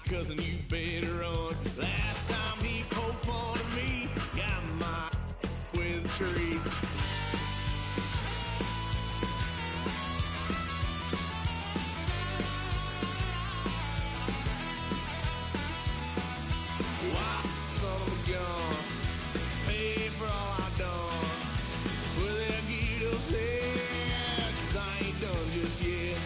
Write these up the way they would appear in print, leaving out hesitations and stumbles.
cousin, you better run. Last time he poked fun at me, got my with a tree. Wow, son of a gun, pay for all I done. That's where they'll get upset, 'cause I ain't done just yet.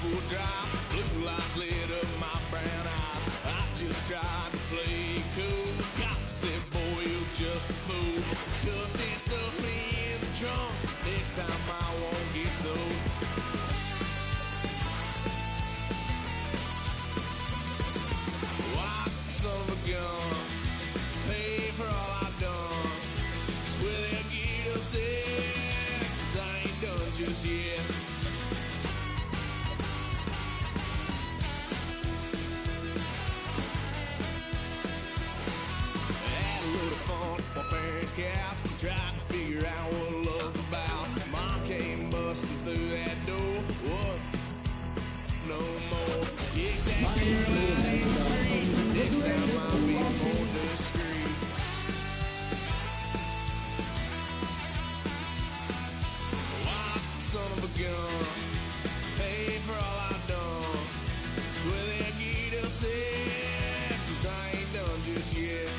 Full drive, blue lights lit up my brown eyes. I just tried to play cool. Cop said, boy, you're just a fool. Cuffed and stuffed me in the trunk. Next time I won't get sold. White son of a gun, pay for all I done. Swear they'll get upset, 'cause I ain't done just yet. My parents' couch, trying to figure out what love's about. Mom came busting through that door. What? No more. Kick that girl out in the street. Next time I'll be more discreet. White son of a gun, pay for all I done. Well, they'll get upset, 'cause I ain't done just yet.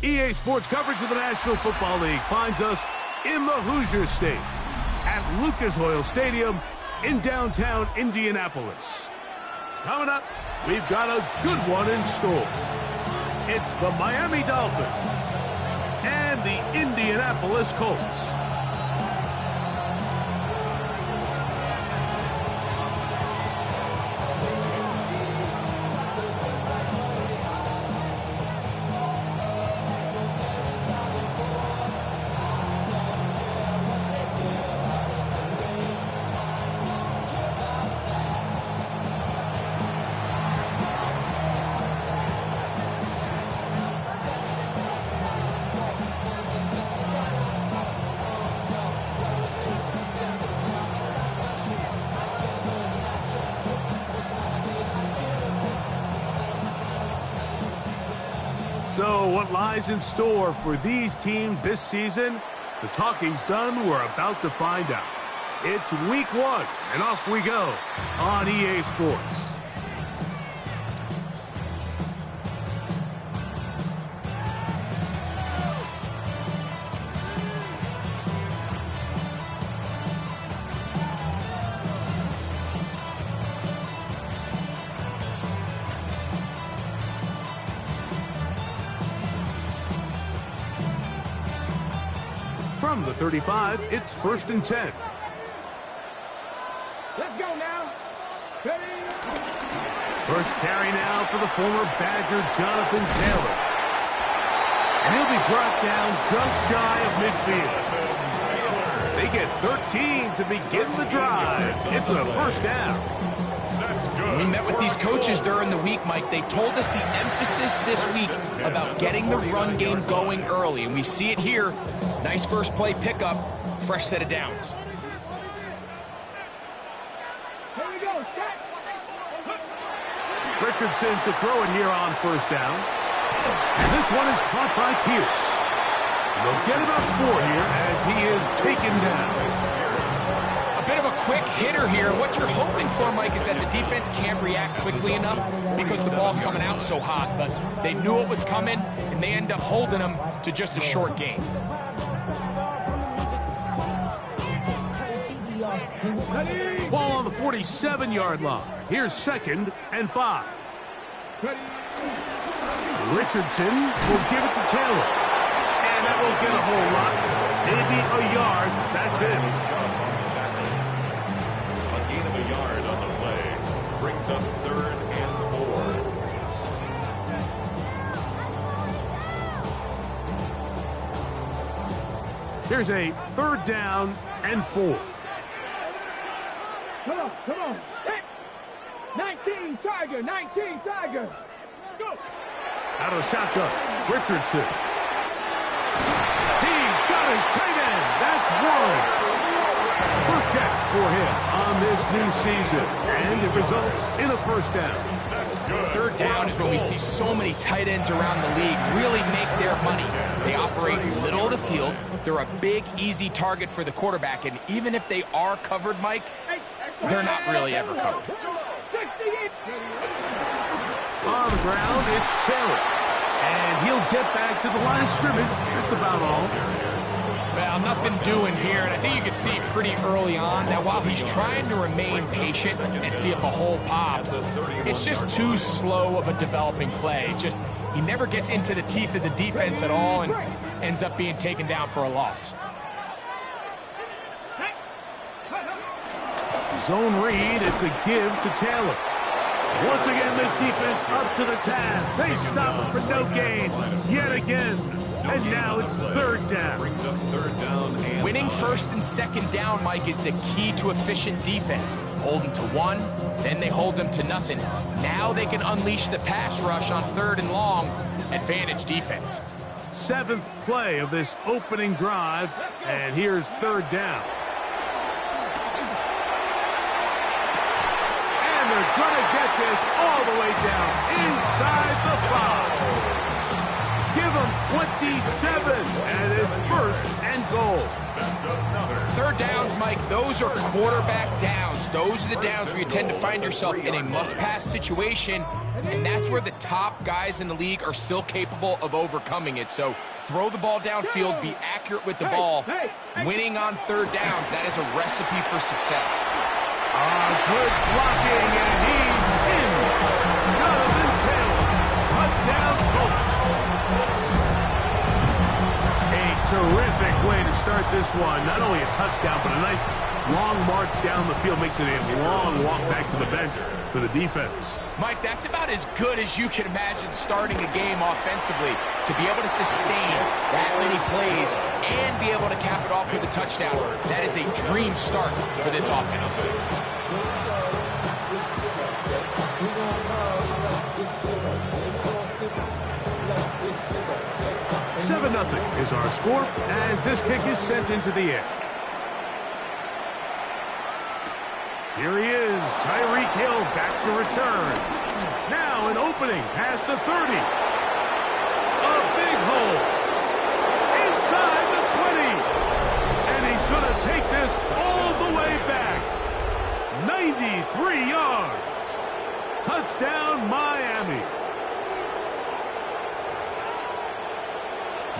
EA Sports coverage of the National Football League finds us in the Hoosier State at Lucas Oil Stadium in downtown Indianapolis. Coming up, we've got a good one in store. It's the Miami Dolphins and the Indianapolis Colts. So what lies in store for these teams this season? The talking's done. We're about to find out. It's week 1, and off we go on EA Sports. From the 35, it's 1st and 10. Let's go now. Ready? First carry now for the former Badger, Jonathan Taylor. And he'll be brought down just shy of midfield. They get 13 to begin the drive. It's a first down. We met with these coaches during the week, Mike. They told us the emphasis this week about getting the run game going early, and we see it here. Nice first play pickup, fresh set of downs. Here we go. Set. Richardson to throw it here on first down. And this one is caught by Pierce. They'll get about 4 here as he is taken down. A bit of a quick hitter here. What you're hoping for, Mike, is that the defense can't react quickly enough because the ball's coming out so hot. But they knew it was coming, and they end up holding them to just a short gain. Ball on the 47-yard line. Here's 2nd and 5. Richardson will give it to Taylor. And that won't get a whole lot. Maybe a yard. That's it. brings up 3rd and 4. Here's a 3rd down and 4. Come on, come on. Hey. 19 Tiger, 19 Tiger. Go. Out of the shotgun, Richardson. He's got his tight end. That's one. First catch for him on this new season, and it results in a 1st down. 3rd down is when we see so many tight ends around the league really make their money. They operate middle of the field. They're a big, easy target for the quarterback, and even if they are covered, Mike, they're not really ever covered. On the ground, it's Taylor. And he'll get back to the line of scrimmage. That's about all. Well, nothing doing here, and I think you can see pretty early on that while he's trying to remain patient and see if a hole pops, it's just too slow of a developing play. Just he never gets into the teeth of the defense at all and ends up being taken down for a loss. Zone read, it's a give to Taylor. Once again, this defense up to the task. They stop it for no gain yet again. And now it's 3rd down. Brings up 3rd down and Winning 1st and 2nd down, Mike, is the key to efficient defense. Hold them to 1, then they hold them to nothing. Now they can unleash the pass rush on 3rd and long. Advantage defense. 7th play of this opening drive, and here's 3rd down. And they're going to get this all the way down inside the 5. Give them 27, and it's 1st and goal. that's another 3rd downs, Mike, those are quarterback downs. Those are the downs where you tend to find yourself in a must-pass situation, and that's where the top guys in the league are still capable of overcoming it. So throw the ball downfield, be accurate with the ball. Winning on 3rd downs, that is a recipe for success. Good blocking, and he's in. Jonathan Taylor, touchdown Colts. A terrific way to start this one. Not only a touchdown, but a nice long march down the field. Makes it a long walk back to the bench for the defense. Mike, that's about as good as you can imagine starting a game offensively. To be able to sustain that many plays and be able to cap it off with a touchdown, that is a dream start for this offense. 7-0 is our score as this kick is sent into the air. Here he is, Tyreek Hill back to return. Now an opening past the 30. A big hole. Inside the 20. And he's going to take this all the way back. 93 yards. Touchdown, Miami.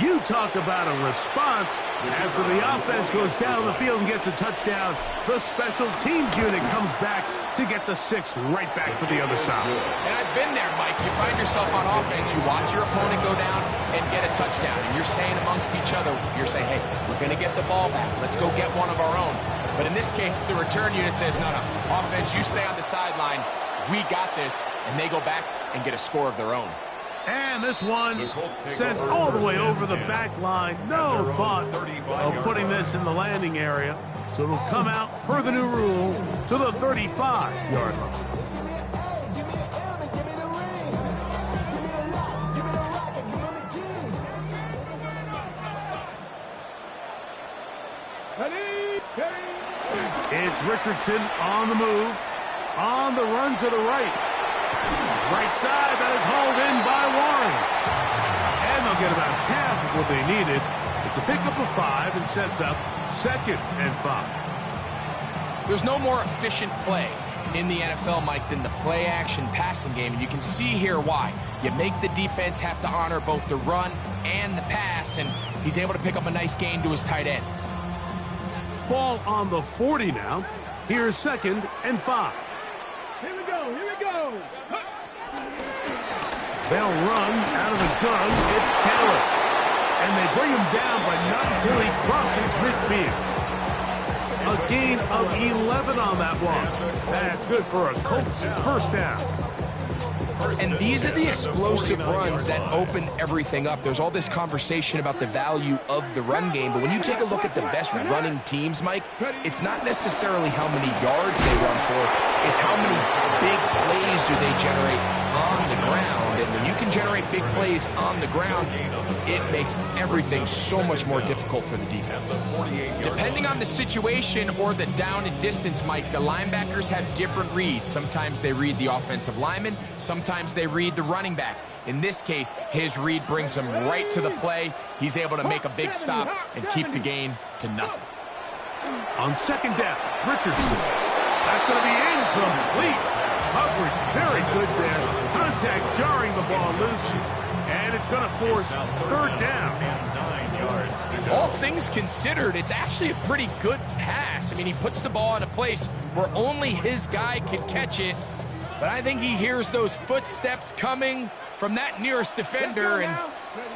You talk about a response. After the offense goes down the field and gets a touchdown, the special teams unit comes back to get the 6 right back for the other side. And I've been there, Mike. You find yourself on offense, you watch your opponent go down and get a touchdown, and you're saying amongst each other, you're saying, hey, we're going to get the ball back. Let's go get one of our own. But in this case, the return unit says, no, offense, you stay on the sideline. We got this, and they go back and get a score of their own. And this one sent all the way over the back line. No thought of putting this in the landing area. So it'll come out, per the new rule, to the 35-yard line. It's Richardson on the move. On the run to the right. Right side, that is hauled in by Warren. And they'll get about half of what they needed. It's a pickup of 5 and sets up 2nd and 5. There's no more efficient play in the NFL, Mike, than the play-action passing game. And you can see here why. You make the defense have to honor both the run and the pass, and he's able to pick up a nice gain to his tight end. Ball on the 40 now. Here's 2nd and 5. Here we go, here we go. They'll run out of the gun. It's Taylor. And they bring him down, but not until he crosses midfield. A gain of 11 on that one. That's good for a Colts first down. And these are the explosive runs that open everything up. There's all this conversation about the value of the run game, but when you take a look at the best running teams, Mike, it's not necessarily how many yards they run for, it's how many big plays do they generate on the ground. And when you can generate big plays on the ground, it makes everything so much more difficult for the defense. Depending on the situation or the down and distance, Mike, the linebackers have different reads. Sometimes they read the offensive lineman, sometimes they read the running back. In this case, his read brings him right to the play. He's able to make a big stop and keep the gain to nothing. On second down, Richardson. That's going to be incomplete. Coverage very good there. Contact jarring the ball loose. And it's going to force third down. All things considered, it's actually a pretty good pass. I mean, he puts the ball in a place where only his guy can catch it. But I think he hears those footsteps coming from that nearest defender, and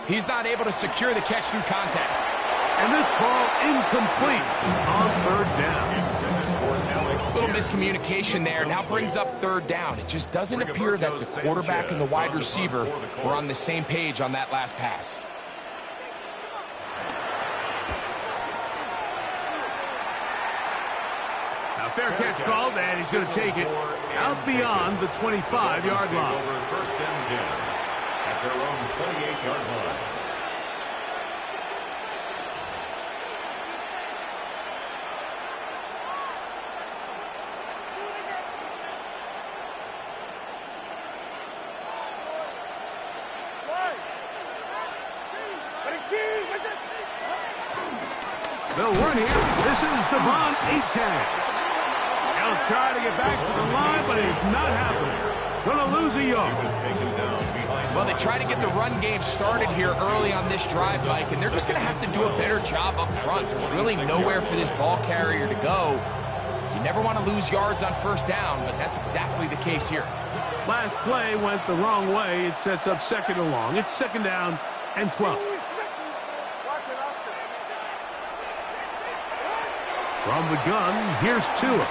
he's not able to secure the catch through contact. And this ball incomplete on third down. A little miscommunication there. Now brings up third down. It just doesn't appear that the quarterback and the wide receiver were on the same page on that last pass. Now fair catch called, and he's going to take it out beyond the 25-yard line. First and 10 at their own 28-yard line. They'll run here. This is Devon Achane. He'll try to get back to the line, but it's not happening. Going to lose a yard. Well, they try to get the run game started here early on this drive, Mike, and they're just going to have to do a better job up front. There's really nowhere for this ball carrier to go. You never want to lose yards on first down, but that's exactly the case here. Last play went the wrong way. It sets up second and long. It's second down and 12. From the gun, here's Tua.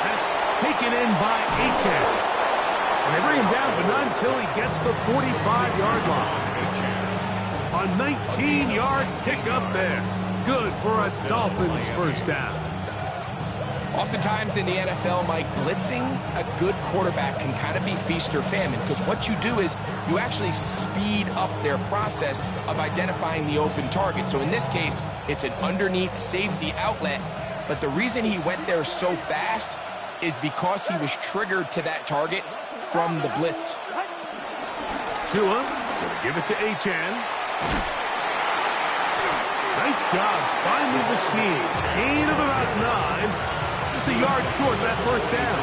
That's taken in by Achane. And they bring him down, but not until he gets the 45-yard line. A 19-yard kick up there. Good for us Dolphins first down. Oftentimes in the NFL, Mike, blitzing a good quarterback can kind of be feast or famine, because what you do is you actually speed up their process of identifying the open target. So in this case, it's an underneath safety outlet, but the reason he went there so fast is because he was triggered to that target from the blitz. Tua, gonna give it to Achane. Nice job finding the seam. Gain of about 9. Just a yard short of that first down.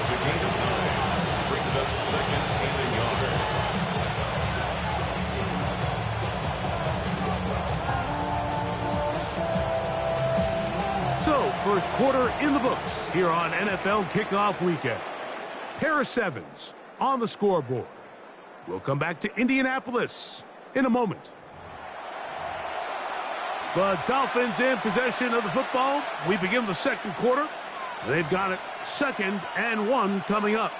It's a gain of 9. Brings up second and a yard. So, first quarter in the books here on NFL Kickoff Weekend. Pair of sevens on the scoreboard. We'll come back to Indianapolis in a moment. The Dolphins in possession of the football. We begin the second quarter. They've got it second and 1 coming up.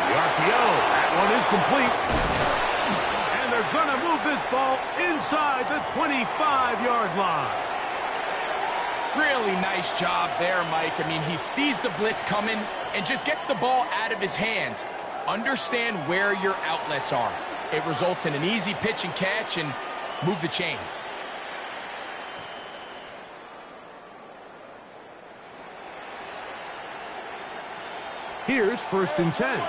The RPO, that one is complete. Going to move this ball inside the 25-yard line. Really nice job there, Mike. I mean, he sees the blitz coming and just gets the ball out of his hands. Understand where your outlets are. It results in an easy pitch and catch and move the chains. Here's first and 10.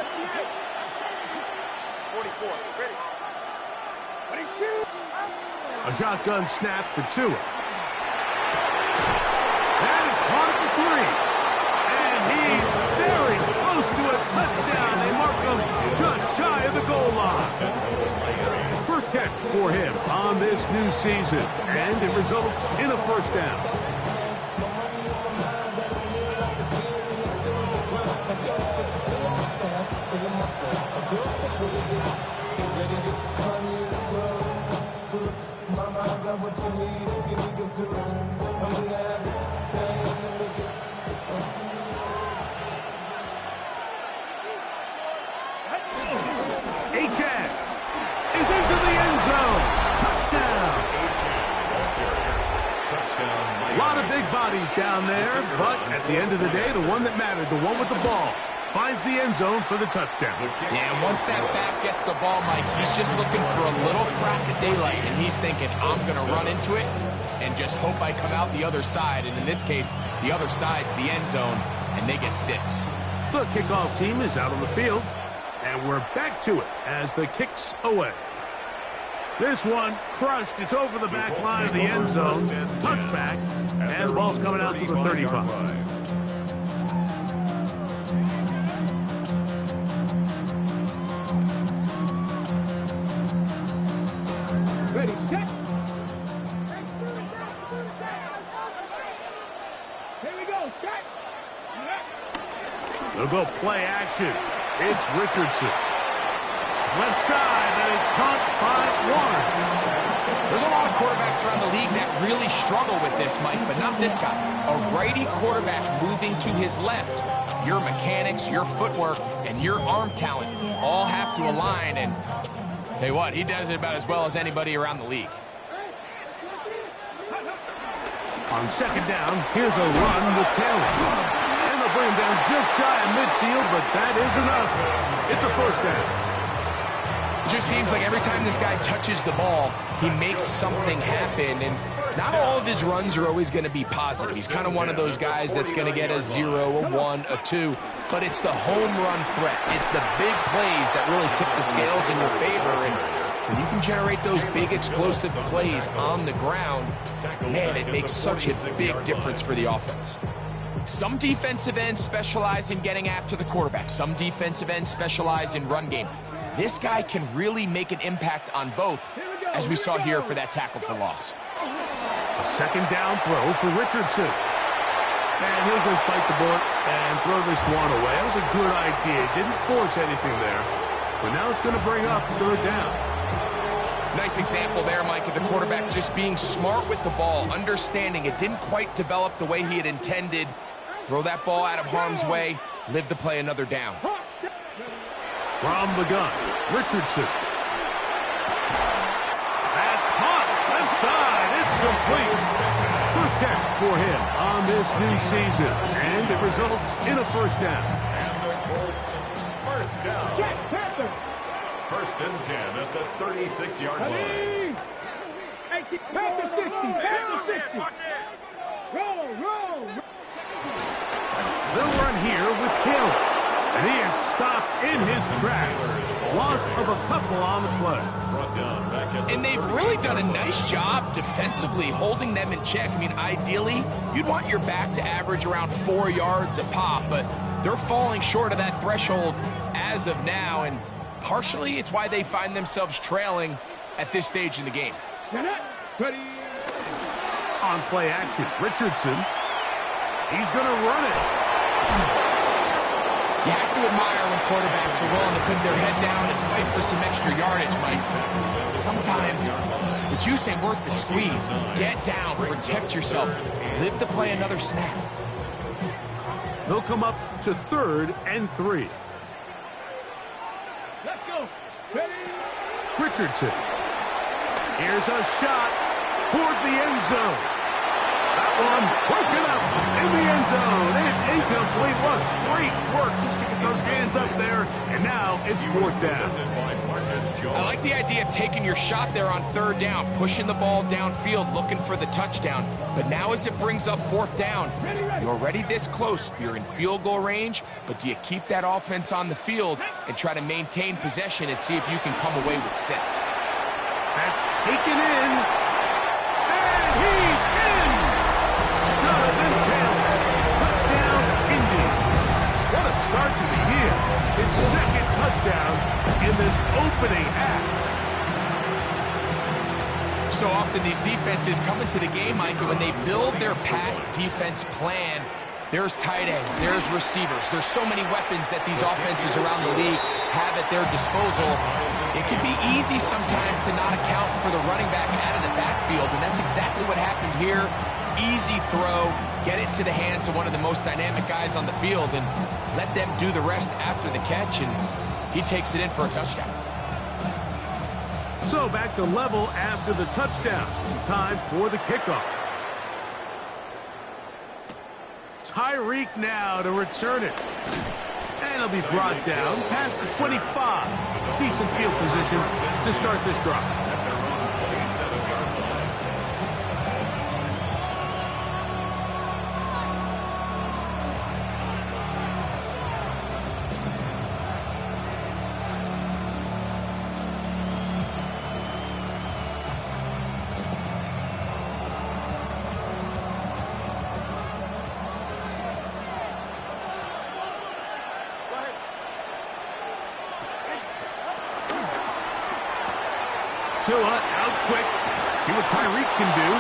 44. Ready. A shotgun snap for Tua. That is caught at the 3. And he's very close to a touchdown. They mark him just shy of the goal line. First catch catch for him on this new season, and it results in a first down. Achad is into the end zone. Touchdown. A lot of big bodies down there, but at the end of the day, the one that mattered, the one with the ball, finds the end zone for the touchdown. Yeah, and once that back gets the ball, Mike, he's just looking for a little crack of daylight, and he's thinking, I'm going to run into it and just hope I come out the other side. And in this case, the other side's the end zone, and they get 6. The kickoff team is out on the field, and we're back to it as the kick's away. This one crushed. It's over the back line of the end zone. Touchback, and the ball's coming out to the 35. Ready, set. Here we go, set. They'll go play action. It's Richardson. Left side, that is caught by Warren. There's a lot of quarterbacks around the league that really struggle with this, Mike, but not this guy. A righty quarterback moving to his left. Your mechanics, your footwork, and your arm talent all have to align, and tell you what, he does it about as well as anybody around the league. On second down, here's a run with Taylor. And they'll bring him down just shy of midfield, but that is enough. It's a first down. It just seems like every time this guy touches the ball, he makes something happen, and not all of his runs are always going to be positive. He's kind of one of those guys that's going to get a 0, a 1, a 2, but it's the home run threat. It's the big plays that really tip the scales in your favor, and when you can generate those big explosive plays on the ground, man, it makes such a big difference for the offense. Some defensive ends specialize in getting after the quarterback. Some defensive ends specialize in run game. This guy can really make an impact on both, as we saw here for that tackle for loss. A second down throw for Richardson. And he'll just bite the bullet and throw this one away. That was a good idea. Didn't force anything there. But now it's going to bring up third down. Nice example there, Mike, of the quarterback just being smart with the ball, understanding it didn't quite develop the way he had intended. Throw that ball out of harm's way, live to play another down. From the gun, Richardson. That's caught. Left side. It's complete. First catch for him on this new season. And it results in a first down. And the Colts, first down. First and 10 at the 36-yard line. Panther 60, Panther 60. Roll. They'll run here with Caleb. And he is stopped in his tracks. Loss of a couple on the play. And they've really done a nice job defensively holding them in check. I mean, ideally, you'd want your back to average around 4 yards a pop, but they're falling short of that threshold as of now, and partially it's why they find themselves trailing at this stage in the game. Ready. On play action, Richardson. He's going to run it. You have to admire when quarterbacks are willing to put their head down and fight for some extra yardage, Mike. Sometimes the juice ain't worth the squeeze. Get down, protect yourself, live to play another snap. They'll come up to 3rd and 3. Let's go. Ready. Richardson. Here's a shot toward the end zone. That one broken up in the end zone. It's incomplete. What great work just to get those hands up there. And now it's 4th down. I like the idea of taking your shot there on 3rd down, pushing the ball downfield, looking for the touchdown. But now as it brings up 4th down, you're already this close. You're in field goal range, but do you keep that offense on the field and try to maintain possession and see if you can come away with 6? That's taken in. And he's in. Jonathan Taylor. Touchdown, Indy. What a start to the year. His 2nd touchdown in this opening half. so often these defenses come into the game, Mike, and when they build their pass defense plan, there's tight ends, there's receivers, there's so many weapons that these offenses around the league have at their disposal. It can be easy sometimes to not account for the running back out of the backfield, and that's exactly what happened here. Easy throw, get it to the hands of one of the most dynamic guys on the field, and let them do the rest after the catch, and he takes it in for a touchdown. So back to level after the touchdown. Time for the kickoff. Tyreek now to return it. And he'll be brought down past the 25. Decent field position to start this drive. Tua out quick. See what Tyreek can do.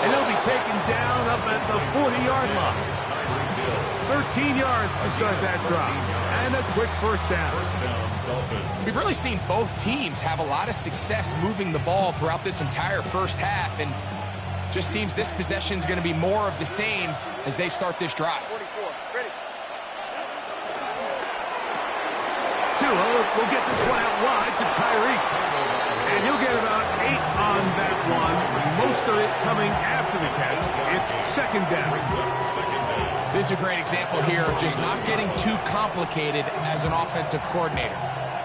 And he'll be taken down up at the 40-yard line. 13 yards to start that drive. And a quick first down. We've really seen both teams have a lot of success moving the ball throughout this entire first half, and just seems this possession is going to be more of the same as they start this drive. Tua will get this one out wide to Tyreek. And you'll get about 8 on that one. Most of it coming after the catch. It's second down. This is a great example here of just not getting too complicated as an offensive coordinator.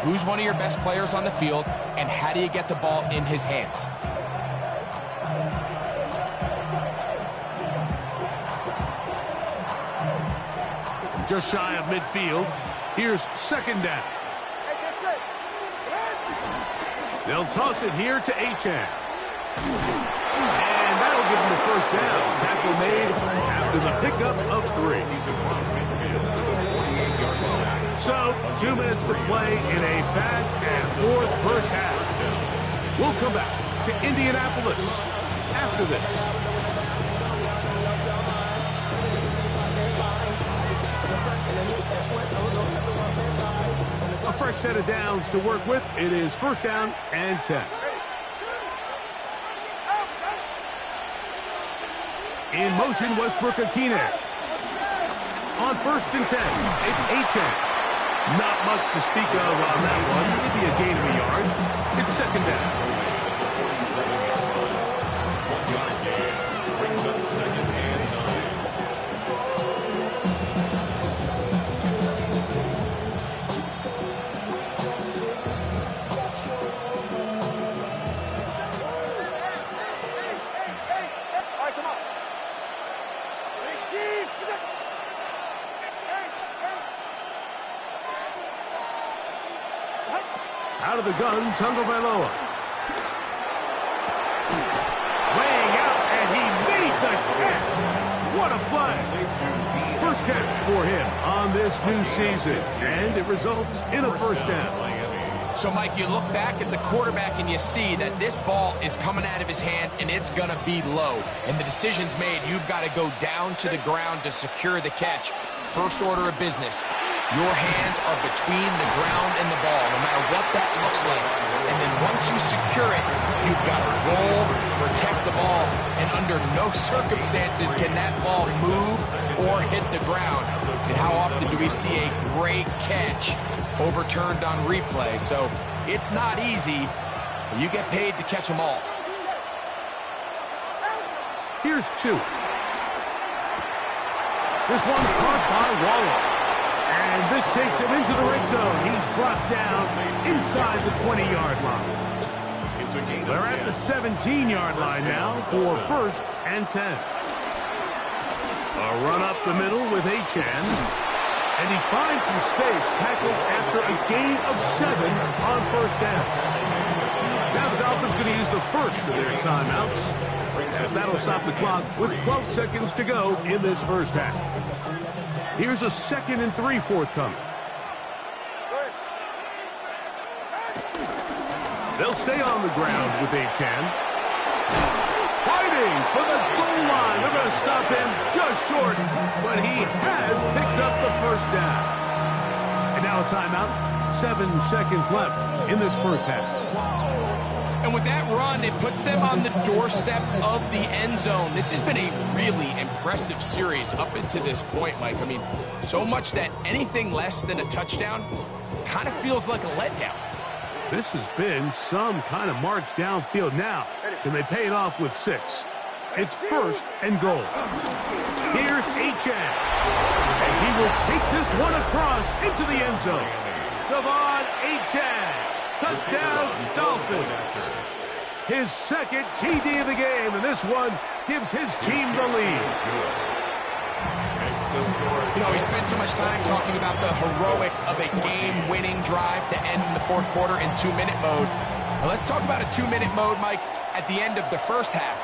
Who's one of your best players on the field, and how do you get the ball in his hands? Just shy of midfield. Here's second down. They'll toss it here to Achane. And that'll give him the first down. Tackle made after the pickup of 3. So, 2 minutes to play in a back-and-forth first half. We'll come back to Indianapolis after this. A fresh set of downs to work with. It is first down and 10. In motion, Westbrook-Ikhine. On first and 10, it's Achane. Not much to speak of on that one. Maybe a gain of a yard. It's second down. Brings up second and 9. Out of the gun, Tagovailoa. Laying out, and he made the catch. What a play. First catch for him on this new season, and it results in a first down. So, Mike, you look back at the quarterback and you see that this ball is coming out of his hand and it's going to be low. And the decision's made. You've got to go down to the ground to secure the catch. First order of business. Your hands are between the ground and the ball, no matter what that looks like. And then once you secure it, you've got to roll, protect the ball, and under no circumstances can that ball move or hit the ground. And how often do we see a great catch overturned on replay? So it's not easy, but you get paid to catch them all. Here's 2. This one caught by Waller. And this takes him into the red zone. He's brought down inside the 20-yard line. They're at the 17-yard line now for first and 10. A run up the middle with Achane. And he finds some space, tackled after a gain of 7 on first down. Now the Dolphins going to use the first of their timeouts, as that'll stop the clock with 12 seconds to go in this first half. Here's a 2nd and 3 forthcoming. They'll stay on the ground with Achane. for the goal line. They're going to stop him just short, but he has picked up the first down. And now a timeout. 7 seconds left in this first half. And with that run, it puts them on the doorstep of the end zone. This has been a really impressive series up into this point, Mike. I mean, so much that anything less than a touchdown kind of feels like a letdown. This has been some kind of march downfield now. Can they pay it off with 6? It's first and goal. Here's Achane. And he will take this one across into the end zone. Devon Achane. Touchdown, Dolphins. His second TD of the game, and this one gives his team the lead. You know, we spent so much time talking about the heroics of a game-winning drive to end in the fourth quarter in 2-minute mode. Now let's talk about a 2-minute mode, Mike, at the end of the first half.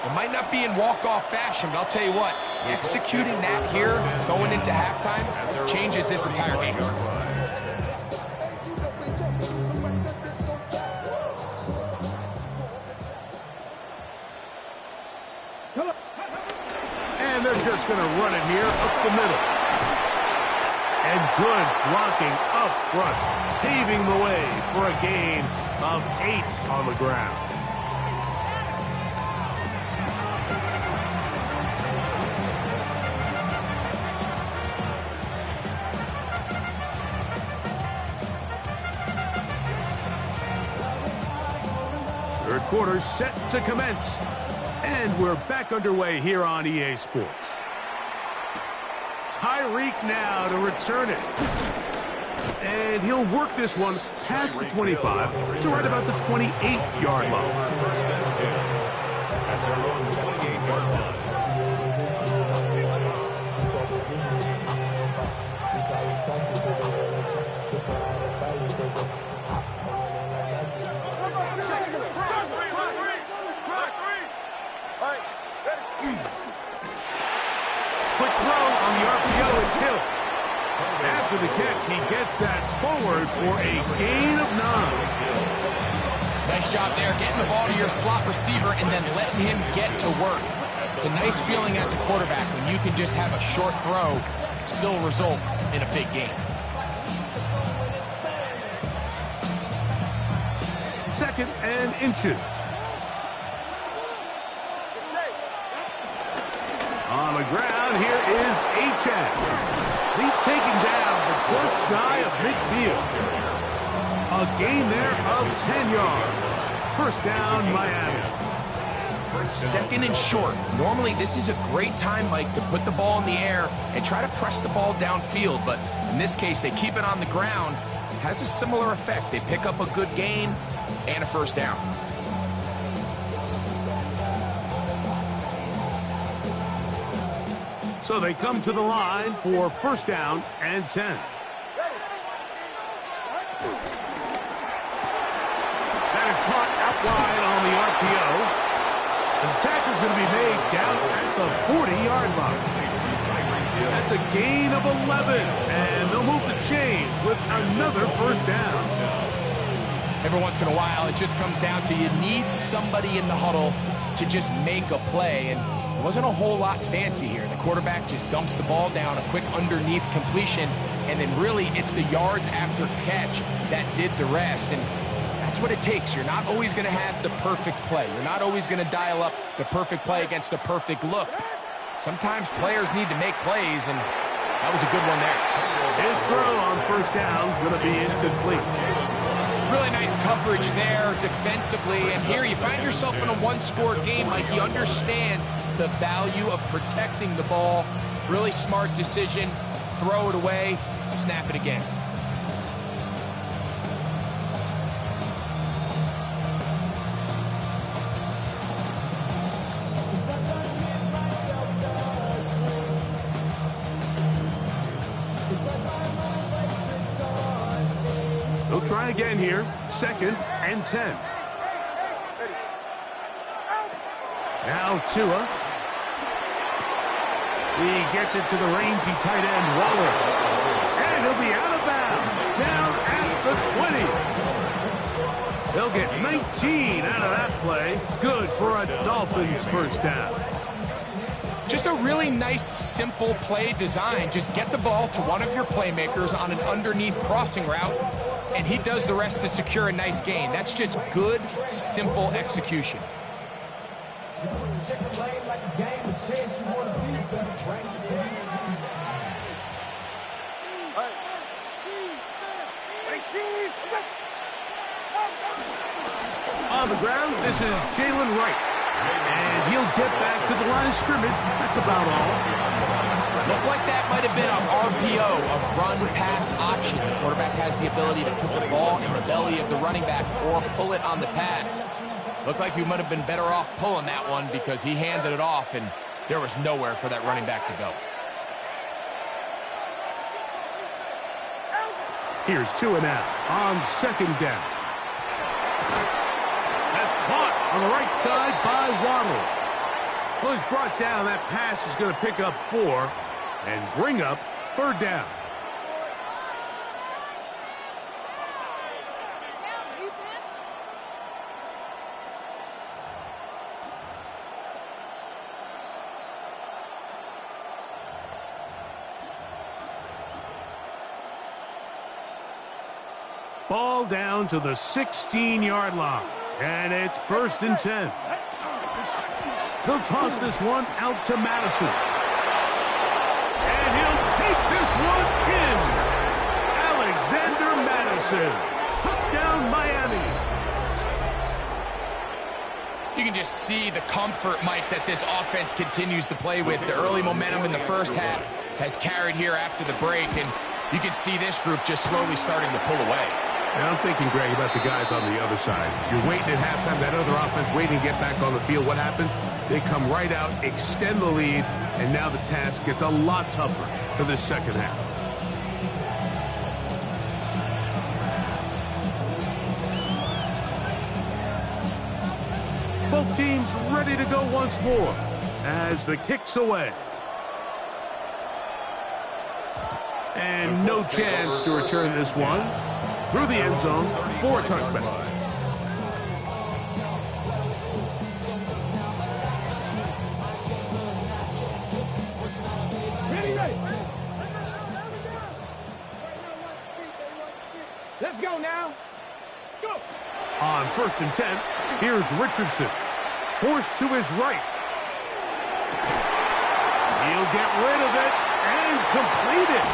It might not be in walk-off fashion, but I'll tell you what, executing that here, going into halftime, changes this entire game. And they're just going to run it here up the middle. And good blocking up front, paving the way for a gain of 8 on the ground. Third quarter set to commence. And we're back underway here on EA Sports. Tyreek now to return it. And he'll work this one past the 25 to right about the 28-yard line. Quick throw on the RPO, it's Hill. After the catch, he gets that forward for a gain of 9. Nice job there, getting the ball to your slot receiver and then letting him get to work. It's a nice feeling as a quarterback when you can just have a short throw still result in a big game. Second and inches. On the ground, here is Achane. He's taken down, but just shy of midfield. A gain there of 10 yards. First down, Miami. Second and short. Normally, this is a great time, Mike, to put the ball in the air and try to press the ball downfield. But in this case, they keep it on the ground. Has a similar effect. They pick up a good gain and a first down. So they come to the line for first down and 10. That is caught out wide on the RPO. The tackle's going to be made down at the 40-yard line. That's a gain of 11, and they'll move the chains with another first down. Every once in a while, it just comes down to you need somebody in the huddle to just make a play, and it wasn't a whole lot fancy here. The quarterback just dumps the ball down, a quick underneath completion, and then really it's the yards after catch that did the rest, and that's what it takes. You're not always going to have the perfect play. You're not always going to dial up the perfect play against the perfect look. Sometimes players need to make plays, and that was a good one there. His throw on first down is going to be incomplete. Really nice coverage there defensively, and here you find yourself in a one-score game. Like, he understands the value of protecting the ball. Really smart decision. Throw it away, snap it again. They'll try again here. Second and 10. Now Tua. He gets it to the rangy tight end, Waller. And he'll be out of bounds, down at the 20. They'll get 19 out of that play. Good for a Dolphins first down. Just a really nice, simple play design. Just get the ball to one of your playmakers on an underneath crossing route, and he does the rest to secure a nice gain. That's just good, simple execution. On the ground, this is Jalen Wright. And he'll get back to the line of scrimmage. That's about all. Looked like that might have been a RPO, a run-pass option. The quarterback has the ability to put the ball in the belly of the running back or pull it on the pass. Looked like he might have been better off pulling that one because he handed it off, and there was nowhere for that running back to go. Here's 2 and out on second down. That's caught on the right side by Waddle. Well, he's brought down. That pass is going to pick up 4 and bring up third down. Ball down to the 16-yard line. And it's 1st and 10. He'll toss this one out to Madison. And he'll take this one in. Alexander Madison. Touchdown, Miami. You can just see the comfort, Mike, that this offense continues to play with. The early momentum in the first half has carried here after the break, and you can see this group just slowly starting to pull away. And I'm thinking, Greg, about the guys on the other side. You're waiting at halftime, that other offense waiting to get back on the field. What happens? They come right out, extend the lead, and now the task gets a lot tougher for this second half. Both teams ready to go once more as the kick's away. And no chance to return this one. Through the end zone for a touchback. Ready. Let's go now. Go. On 1st and 10, here's Richardson. Forced to his right. He'll get rid of it and complete it.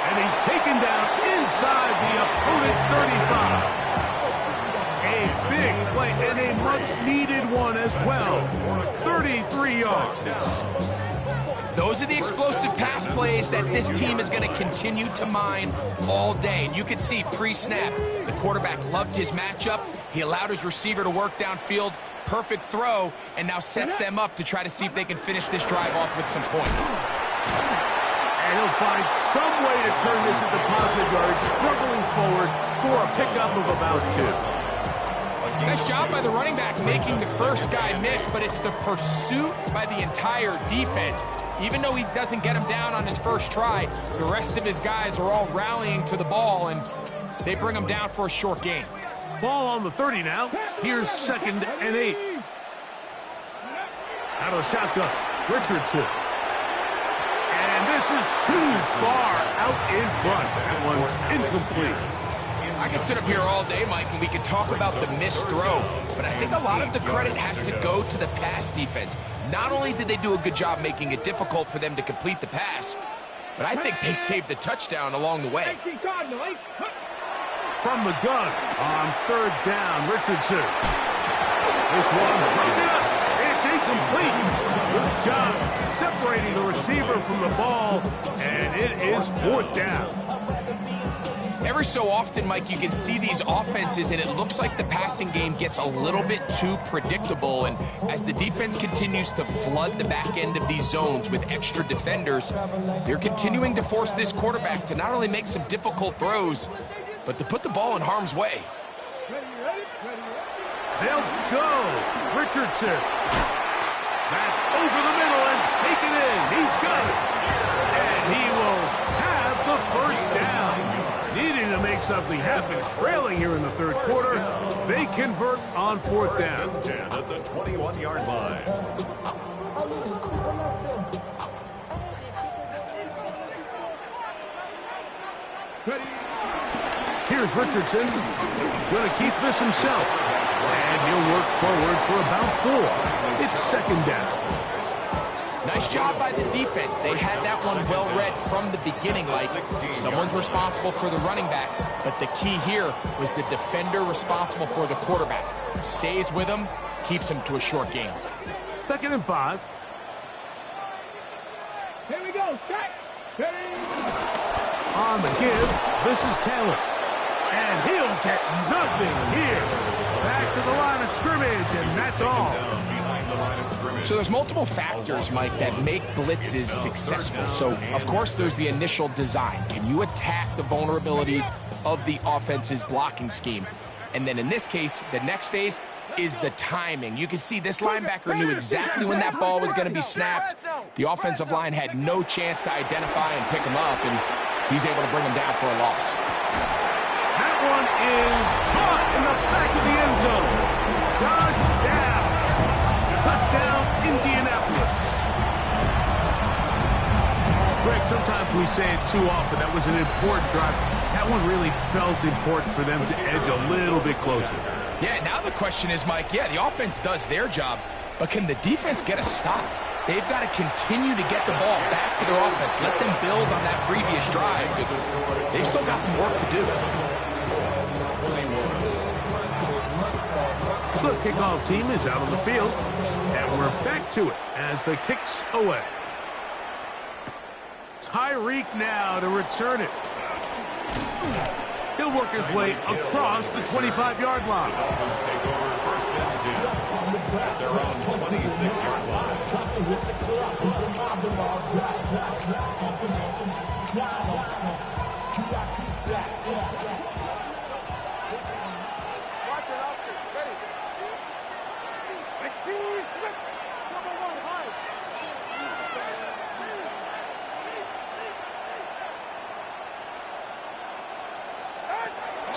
And he's taken down inside the opponent's 35. A big play and a much-needed one as well. 33 yards. Those are the explosive pass plays that this team is going to continue to mine all day. And you can see pre-snap, the quarterback loved his matchup. He allowed his receiver to work downfield. Perfect throw, and now sets them up to try to see if they can finish this drive off with some points. And he'll find some way to turn this into positive yards, struggling forward for a pickup of about 2. Nice job by the running back making the first guy miss, but it's the pursuit by the entire defense. Even though he doesn't get him down on his first try, the rest of his guys are all rallying to the ball, and they bring him down for a short gain. Ball on the 30 now. Here's 2nd and 8. Out of the shotgun, Richardson. And this is too far out in front. That one's incomplete. I could sit up here all day, Mike, and we could talk about the missed throw, but I think a lot of the credit has to go to the pass defense. Not only did they do a good job making it difficult for them to complete the pass, but I think they saved the touchdown along the way. From the gun on 3rd down, Richardson. This one, it's incomplete. Good job separating the receiver from the ball, and it is 4th down. Every so often, Mike, you can see these offenses, and it looks like the passing game gets a little bit too predictable. And as the defense continues to flood the back end of these zones with extra defenders, they're continuing to force this quarterback to not only make some difficult throws, but to put the ball in harm's way. They'll go. Richardson. That's over the middle and taken in. He's got it. And he will have the first down. Needing to make something happen, trailing here in the third quarter. They convert on fourth down. First and 10 at the 21-yard line. Here's Richardson. Going to keep this himself. And he'll work forward for about 4. It's second down. Nice job by the defense. They had that one well read from the beginning, like someone's responsible for the running back, but the key here was the defender responsible for the quarterback. Stays with him, keeps him to a short game. Second and 5. Here we go. Strike. Ready. On the give, this is Taylor. And he'll get nothing here. Back to the line of scrimmage, and that's all. So there's multiple factors, Mike, that make blitzes successful. So, of course, there's the initial design. Can you attack the vulnerabilities of the offense's blocking scheme? And then in this case, the next phase is the timing. You can see this linebacker knew exactly when that ball was going to be snapped. The offensive line had no chance to identify and pick him up, and he's able to bring him down for a loss. That one is caught in the back of the end zone. Touchdown. Touchdown, Indianapolis. Greg, sometimes we say it too often. That was an important drive. That one really felt important for them to edge a little bit closer. Yeah, now the question is, Mike, the offense does their job, but can the defense get a stop? They've got to continue to get the ball back to their offense. Let them build on that previous drive, because they've still got some work to do. The kickoff team is out on the field, and we're back to it as the kick's away. Tyreek now to return it. He'll work his way across the 25-yard line. Dolphins take over first and 10 at their own 26-yard line.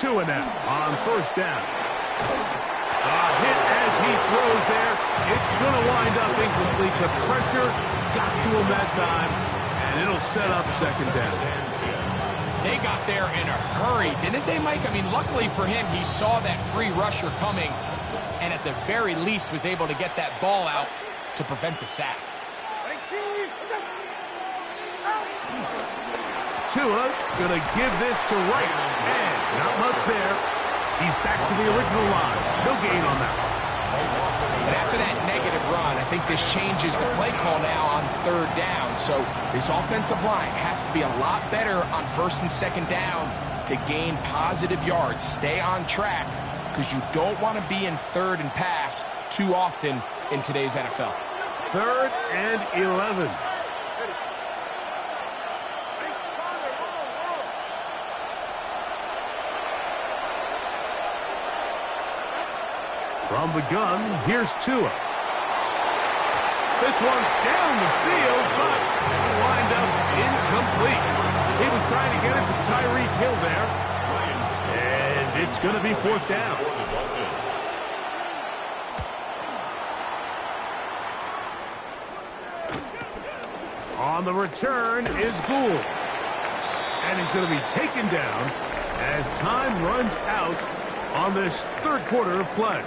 Two and out on first down. A hit as he throws there. It's going to wind up incomplete. The pressure got to him that time, and it'll set up second down. They got there in a hurry, didn't they, Mike? I mean, luckily for him, he saw that free rusher coming, and at the very least was able to get that ball out to prevent the sack. Tua going to give this to Wright, and not much there. He's back to the original line. No gain on that one. But after that negative run, I think this changes the play call now on third down. So this offensive line has to be a lot better on first and second down to gain positive yards. Stay on track, because you don't want to be in third and pass too often in today's NFL. 3rd and 11. From the gun, here's Tua. This one down the field, but it'll wind up incomplete. He was trying to get it to Tyreek Hill there. And it's going to be fourth down. On the return is Gould. And he's going to be taken down as time runs out on this third quarter of play.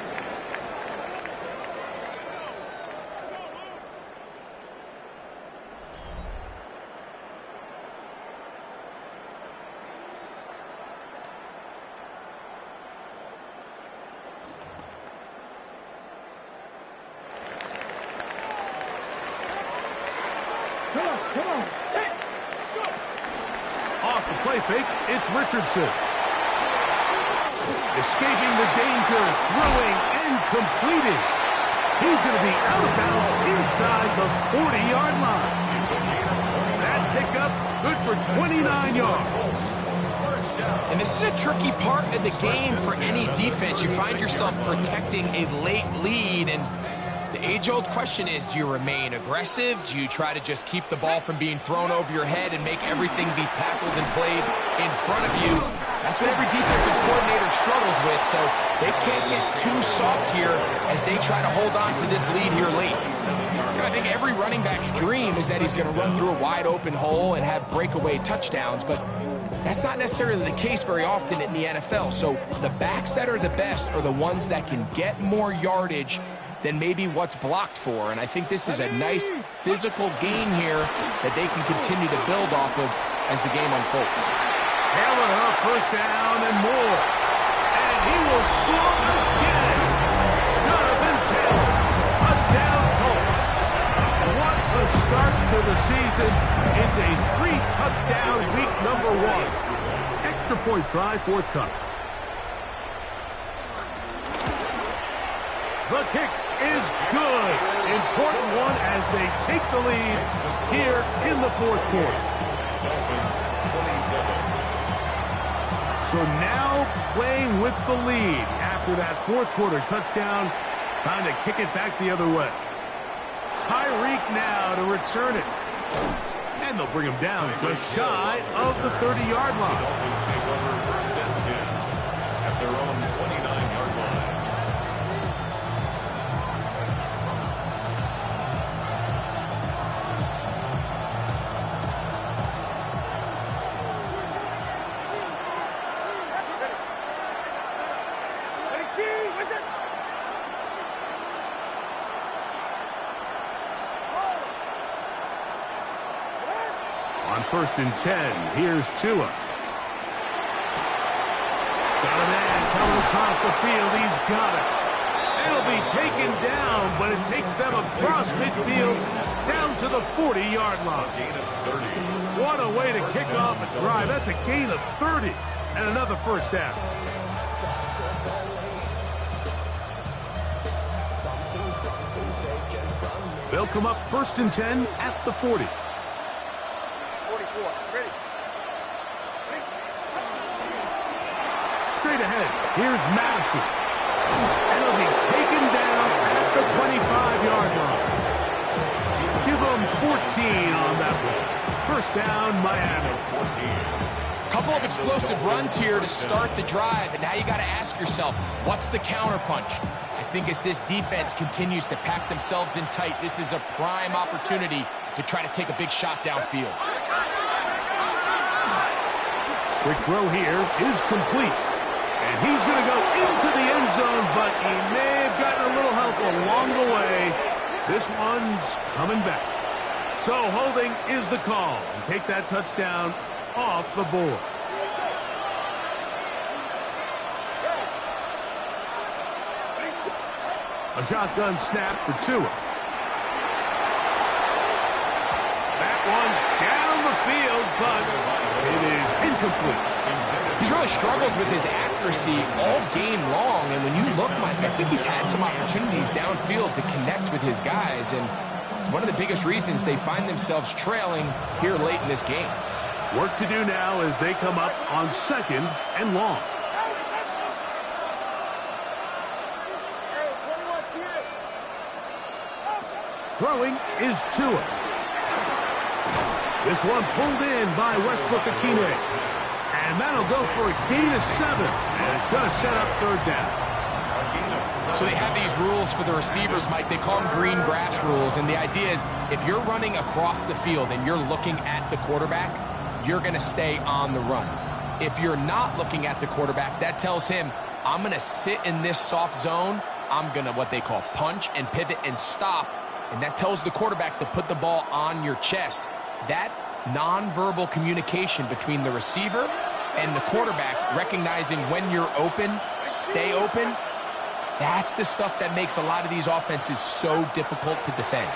Come on. Hey, go. Off the play fake, it's Richardson. Escaping the danger, throwing and completing. He's going to be out of bounds inside the 40-yard line. That pickup good for 29 yards. And this is a tricky part of the game for any defense. You find yourself protecting a late lead, and The age-old question is, do you remain aggressive? Do you try to just keep the ball from being thrown over your head and make everything be tackled and played in front of you? That's what every defensive coordinator struggles with, so they can't get too soft here as they try to hold on to this lead here late. I think every running back's dream is that he's going to run through a wide-open hole and have breakaway touchdowns, but that's not necessarily the case very often in the NFL. So the backs that are the best are the ones that can get more yardage than maybe what's blocked for. And I think this is a nice physical gain here that they can continue to build off of as the game unfolds. Taylor, first down and more. And he will score again. Jonathan Taylor, touchdown Colts. What a start to the season. It's a 3-touchdown week number 1. Extra point try forthcoming. The kick is good. Important one as they take the lead here in the fourth quarter. Dolphins 27. So now playing with the lead after that fourth quarter touchdown. Time to kick it back the other way. Tyreek now to return it. And they'll bring him down just shy of the 30-yard line. The Dolphins take over first and 10 at their own 29-yard line. On first and 10, here's Tua. Got a man coming across the field. He's got it. It'll be taken down, but it takes them across midfield down to the 40-yard line. Gain of 30. What a way to kick off a drive. That's a gain of 30 and another first down. They'll come up first and 10 at the 40. Straight ahead, here's Madison. And he'll be taken down at the 25-yard line. Give them 14 on that one. First down, Miami. 14. Couple of explosive runs here to start the drive, and now you got to ask yourself, what's the counterpunch? I think as this defense continues to pack themselves in tight, this is a prime opportunity to try to take a big shot downfield. Quick throw here is complete. And he's going to go into the end zone, but he may have gotten a little help along the way. This one's coming back. So holding is the call. And take that touchdown off the board. A shotgun snap for Tua. That one down the field, but it is incomplete. He's really struggled with his accuracy all game long, and when you look, Mike, I think he's had some opportunities downfield to connect with his guys, and it's one of the biggest reasons they find themselves trailing here late in this game. Work to do now as they come up on second and long. Throwing is Tua. This one pulled in by Westbrook-Akine. And that'll go for a gain of 7. And it's going to set up third down. So they have these rules for the receivers, Mike. They call them green grass rules. And the idea is if you're running across the field and you're looking at the quarterback, you're going to stay on the run. If you're not looking at the quarterback, that tells him, I'm going to sit in this soft zone. I'm going to what they call punch and pivot and stop. And that tells the quarterback to put the ball on your chest. That nonverbal communication between the receiver and the quarterback, recognizing when you're open, stay open, that's the stuff that makes a lot of these offenses so difficult to defend.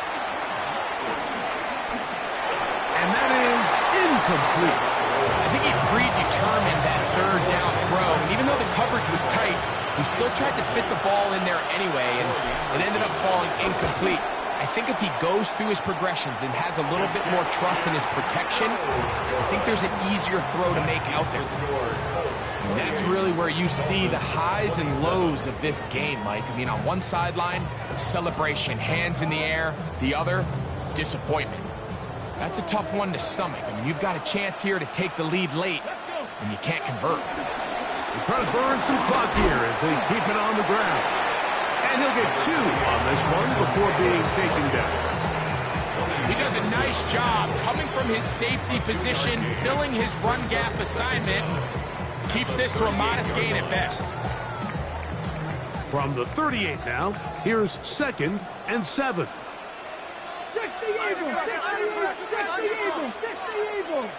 And that is incomplete. I think he predetermined that third down throw. And even though the coverage was tight, he still tried to fit the ball in there anyway, and it ended up falling incomplete. I think if he goes through his progressions and has a little bit more trust in his protection, I think there's an easier throw to make out there. And that's really where you see the highs and lows of this game, Mike. I mean, on one sideline, celebration, hands in the air. The other, disappointment. That's a tough one to stomach. I mean, you've got a chance here to take the lead late, and you can't convert. They try to burn some clock here as they keep it on the ground. And he'll get 2 on this one before being taken down. He does a nice job coming from his safety position, filling his run gap assignment. Keeps this to a modest gain at best. From the 38 now, here's 2nd and 7. 60 Eagles! 60 Eagles! 60 Eagles!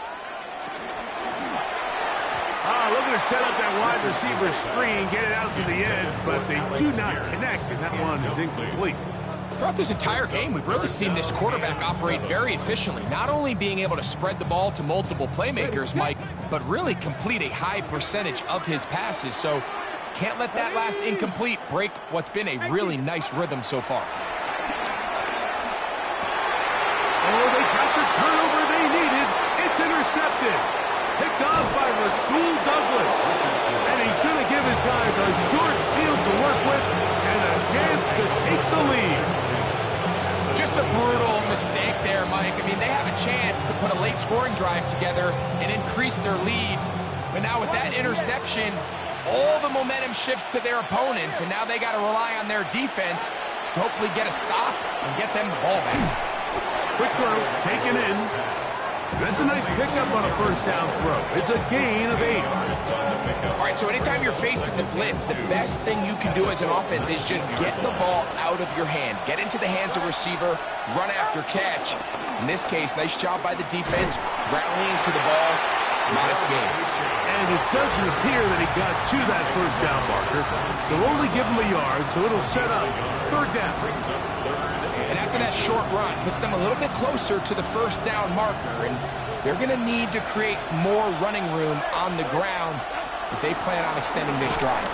Looking to set up that wide receiver screen, get it out to the edge, but they do not connect, and that one is incomplete. Throughout this entire game, we've really seen this quarterback operate very efficiently, not only being able to spread the ball to multiple playmakers, Mike, but really complete a high percentage of his passes. So can't let that last incomplete break what's been a really nice rhythm so far. Oh, they got the turnover they needed. It's intercepted. Picked off by Rasul Douglas. And he's going to give his guys a short field to work with and a chance to take the lead. Just a brutal mistake there, Mike. I mean, they have a chance to put a late scoring drive together and increase their lead. But now with that interception, all the momentum shifts to their opponents, and now they got to rely on their defense to hopefully get a stop and get them the ball back. Quick throw, taken in. That's a nice pickup on a first down throw. It's a gain of 8. All right, so anytime you're facing the blitz, the best thing you can do as an offense is just get the ball out of your hand. Get into the hands of receiver, run after catch. In this case, nice job by the defense, rallying to the ball. Modest game. And it doesn't appear that he got to that first down marker. They'll only give him a yard, so it'll set up 3rd down. And after that short run, puts them a little bit closer to the first down marker, and they're going to need to create more running room on the ground if they plan on extending this drive.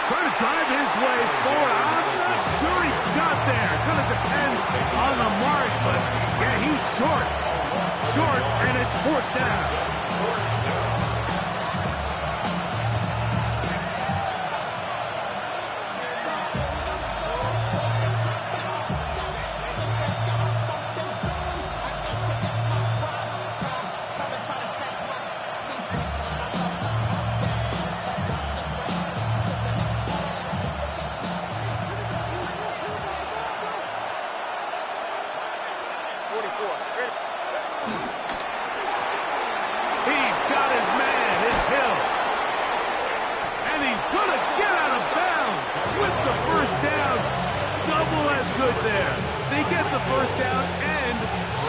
Trying to drive his way forward. I'm not sure he got there. Kind of depends on the mark, but yeah, he's short. Short, and it's 4th down. There. They get the first down and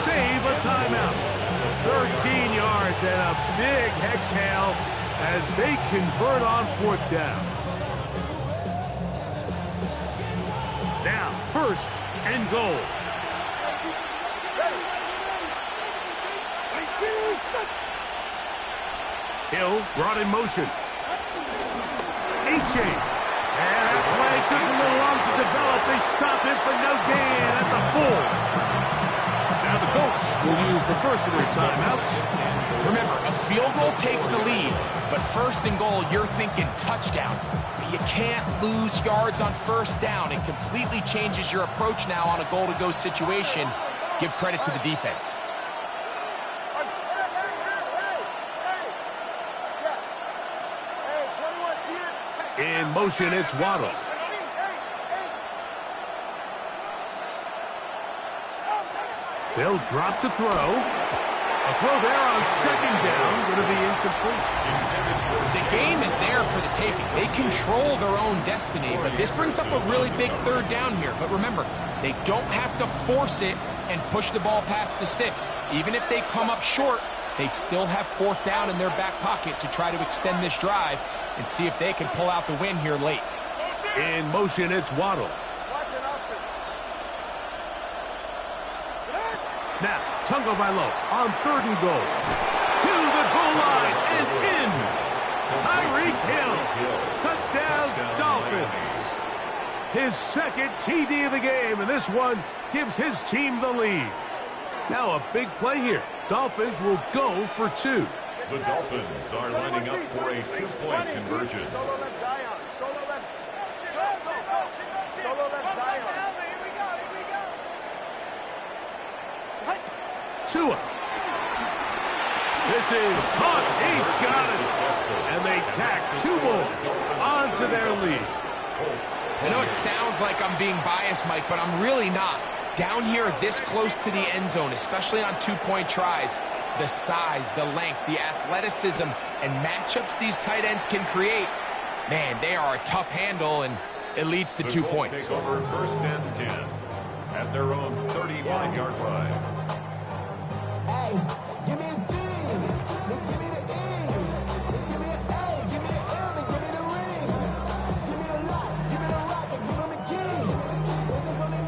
save a timeout. 13 yards and a big exhale as they convert on 4th down. Now, 1st and goal. Hill brought in motion. A-chain. And that play took a little long to develop. They stop him for no gain at the 4. Now the Colts will use the first of their timeouts. Remember, a field goal takes the lead, but 1st and goal, you're thinking touchdown. But you can't lose yards on 1st down. It completely changes your approach now on a goal-to-go situation. Give credit to the defense. In motion, it's Waddle. They'll drop to throw. A throw there on 2nd down, going to be incomplete. The game is there for the taking. They control their own destiny, but this brings up a really big 3rd down here. But remember, they don't have to force it and push the ball past the sticks. Even if they come up short, they still have 4th down in their back pocket to try to extend this drive and see if they can pull out the win here late. In motion, it's Waddle. Now, Tagovailoa on 3rd and goal. To the goal line and in. Tyreek Hill. Touchdown, Dolphins. His second TD of the game, and this one gives his team the lead. Now a big play here. Dolphins will go for 2. The Dolphins are lining up for a 2-point conversion. Tua. This is caught. He's got it. And they tack 2 more onto their lead. I know it sounds like I'm being biased, Mike, but I'm really not. Down here this close to the end zone, especially on 2-point tries, the size, the length, the athleticism, and matchups these tight ends can create, man, they are a tough handle, and it leads to 2 points. Take over 1st and 10 at their own 35-yard line. Hey, give me a D. Give me the E. Give me an A. Give me an M. And give me the ring. Give me the lock. Give me the rock. And give me the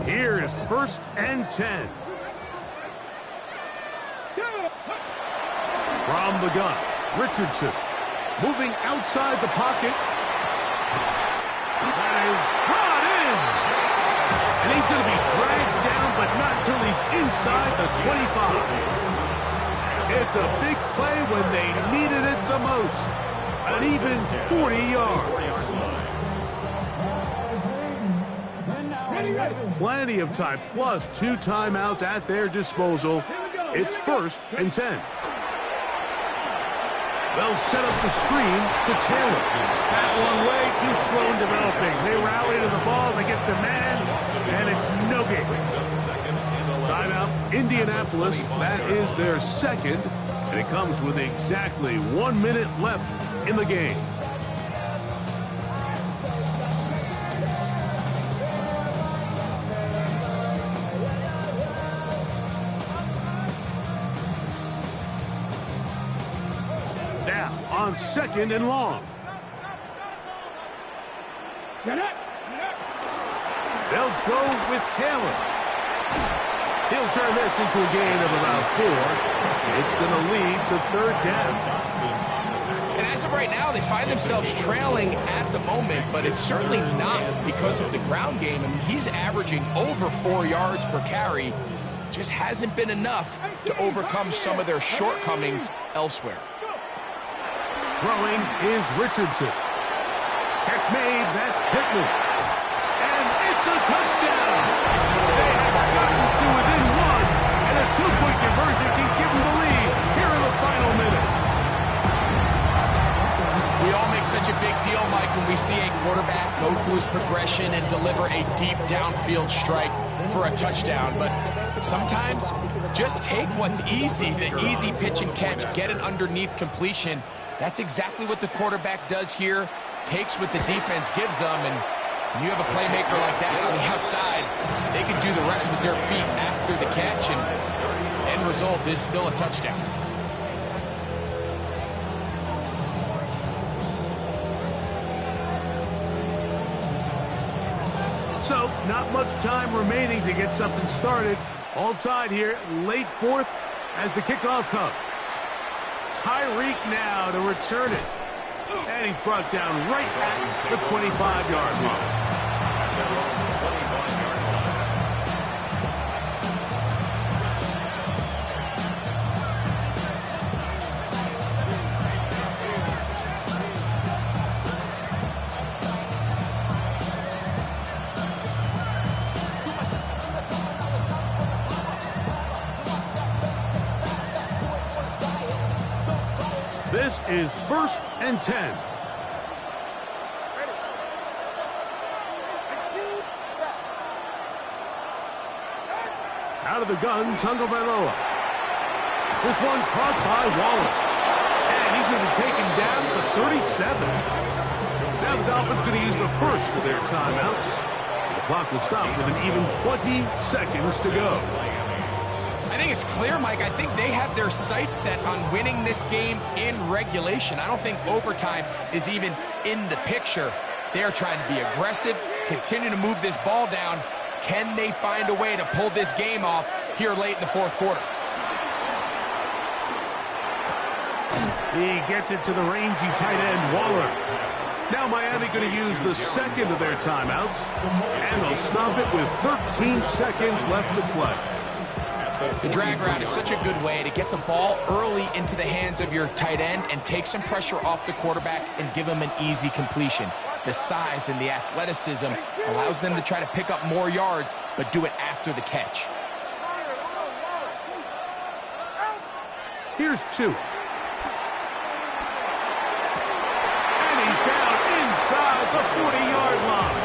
key. Here is 1st and 10. From the gun, Richardson moving outside the pocket. That is brought in. And he's going to be dragged down, but not till he's inside the 25. It's a big play when they needed it the most. An even 40 yards. Plenty of time, plus 2 timeouts at their disposal. It's 1st and 10. They'll set up the screen to Taylor. That one way too slow in developing. They rally to the ball, they get the man, and it's no game. Timeout, Indianapolis. That is their second, and it comes with exactly 1 minute left in the game. Now on 2nd and long. They'll go with Taylor. He'll turn this into a gain of about 4. It's going to lead to 3rd down. And as of right now, they find themselves trailing at the moment, but it's certainly not because of the ground game. I mean, he's averaging over 4 yards per carry. Just hasn't been enough to overcome some of their shortcomings elsewhere. Throwing is Richardson. Catch made, that's Pittman. And it's a touchdown. They have gotten to within 1, and a 2-point conversion can give them the lead here in the final minute. We all make such a big deal, Mike, when we see a quarterback go through his progression and deliver a deep downfield strike for a touchdown. But sometimes just take what's easy, the easy pitch and catch, get an underneath completion. That's exactly what the quarterback does here, takes what the defense gives them, and when you have a playmaker like that on the outside, they can do the rest with their feet after the catch, and end result is still a touchdown. So, not much time remaining to get something started. All tied here, late 4th as the kickoff comes. Tyreek now to return it. And he's brought down right at the 25-yard line. This is 1st and 10. Out of the gun, Tagovailoa. This one caught by Waller. And he's going to be taken down for 37. Now the Dolphins going to use the first of their timeouts. The clock will stop with an even 20 seconds to go. I think it's clear, Mike. I think they have their sights set on winning this game in regulation. I don't think overtime is even in the picture. They are trying to be aggressive, continue to move this ball down. Can they find a way to pull this game off here late in the 4th quarter? He gets it to the rangy tight end, Waller. Now Miami going to use the second of their timeouts, and they'll stop it with 13 seconds left to play. The drag route is such a good way to get the ball early into the hands of your tight end and take some pressure off the quarterback and give him an easy completion. The size and the athleticism allows them to try to pick up more yards, but do it after the catch. Here's 2. And he's down inside the 40-yard line.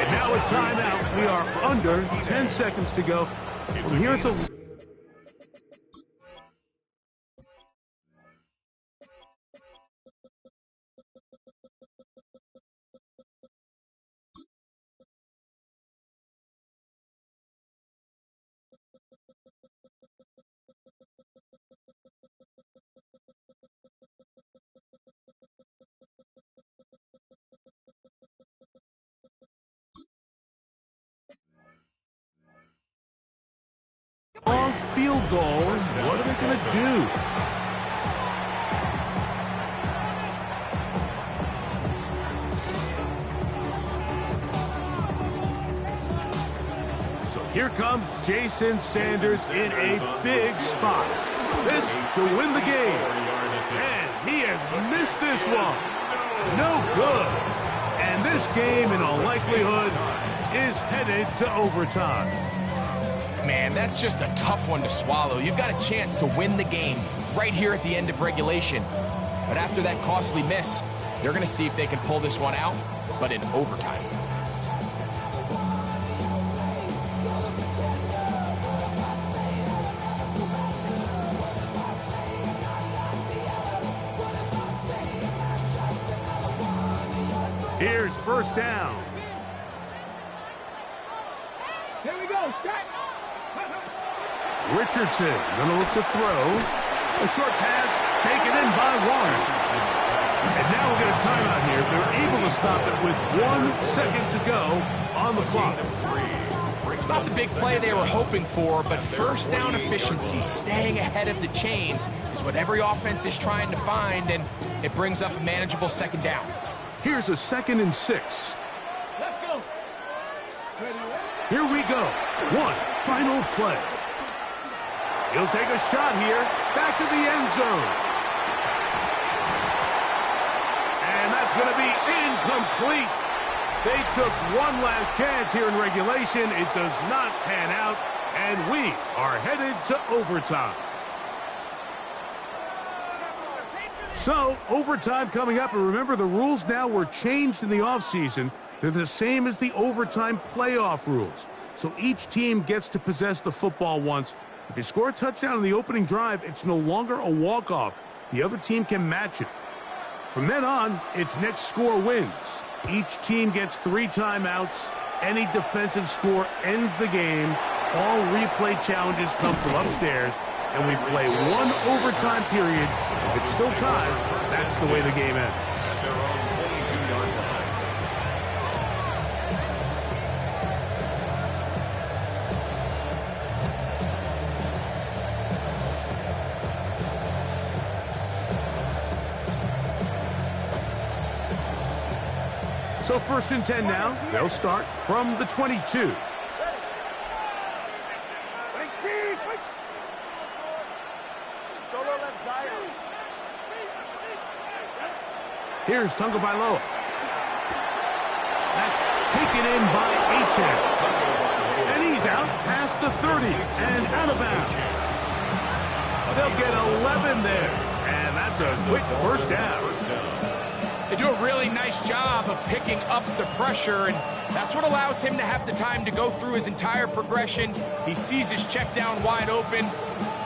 And now a timeout. We are under 10 seconds to go. From here, it's a... long field goal. What are they going to do? So here comes Jason Sanders in a big spot. This to win the game. And he has missed this one. No good. And this game, in all likelihood, is headed to overtime. Man, that's just a tough one to swallow. You've got a chance to win the game right here at the end of regulation. But after that costly miss, they're going to see if they can pull this one out, but in overtime. Here's first down. Here we go, set. Richardson going to look to throw. A short pass taken in by Warren. And now we'll get a timeout here. They're able to stop it with 1 second to go on the clock. It's not the big play they were hoping for, but first down efficiency, staying ahead of the chains, is what every offense is trying to find, and it brings up a manageable second down. Here's a 2nd and 6. Let's go. Here we go. One final play. He'll take a shot here. Back to the end zone. And that's going to be incomplete. They took one last chance here in regulation. It does not pan out. And we are headed to overtime. So, overtime coming up. And remember, the rules now were changed in the offseason. They're the same as the overtime playoff rules. So each team gets to possess the football once. If you score a touchdown in the opening drive, it's no longer a walk-off. The other team can match it. From then on, it's next score wins. Each team gets 3 timeouts. Any defensive score ends the game. All replay challenges come from upstairs, and we play 1 overtime period. If it's still tied, that's the way the game ends. At their own 22-yard line. So 1st and 10 now. They'll start from the 22. Here's Tagovailoa. That's taken in by H.M. And he's out past the 30 and out of bounds. They'll get 11 there. And that's a quick first down. They do a really nice job of picking up the pressure, and that's what allows him to have the time to go through his entire progression. He sees his check down wide open,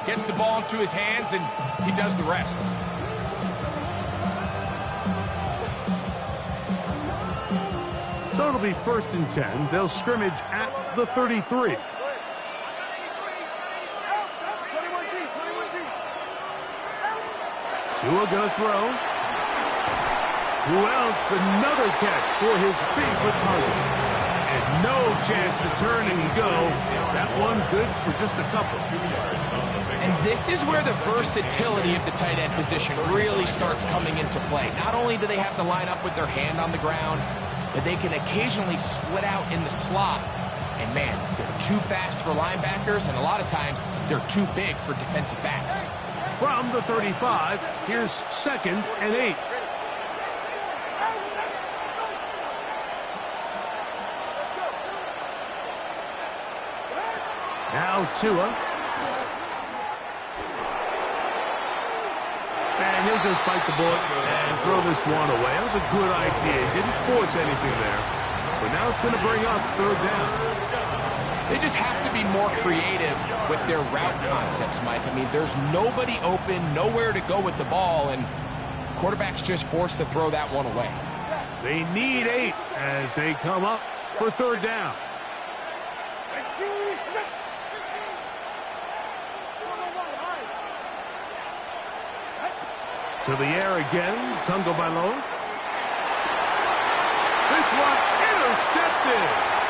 gets the ball into his hands, and he does the rest. So it'll be 1st and 10. They'll scrimmage at the 33. Tua gonna throw. Who else? Another catch for his favorite target. And no chance to turn and go. That one good for just a couple. And this is where the versatility of the tight end position really starts coming into play. Not only do they have to line up with their hand on the ground, but they can occasionally split out in the slot. And man, they're too fast for linebackers, and a lot of times they're too big for defensive backs. From the 35, here's 2nd and 8. Now Tua. And he'll just bite the bullet and throw this one away. That was a good idea. He didn't force anything there. But now it's going to bring up 3rd down. They just have to be more creative with their route concepts, Mike. I mean, there's nobody open, nowhere to go with the ball, and quarterback's just forced to throw that one away. They need 8 as they come up for 3rd down. To the air again, Tagovailoa. This one intercepted.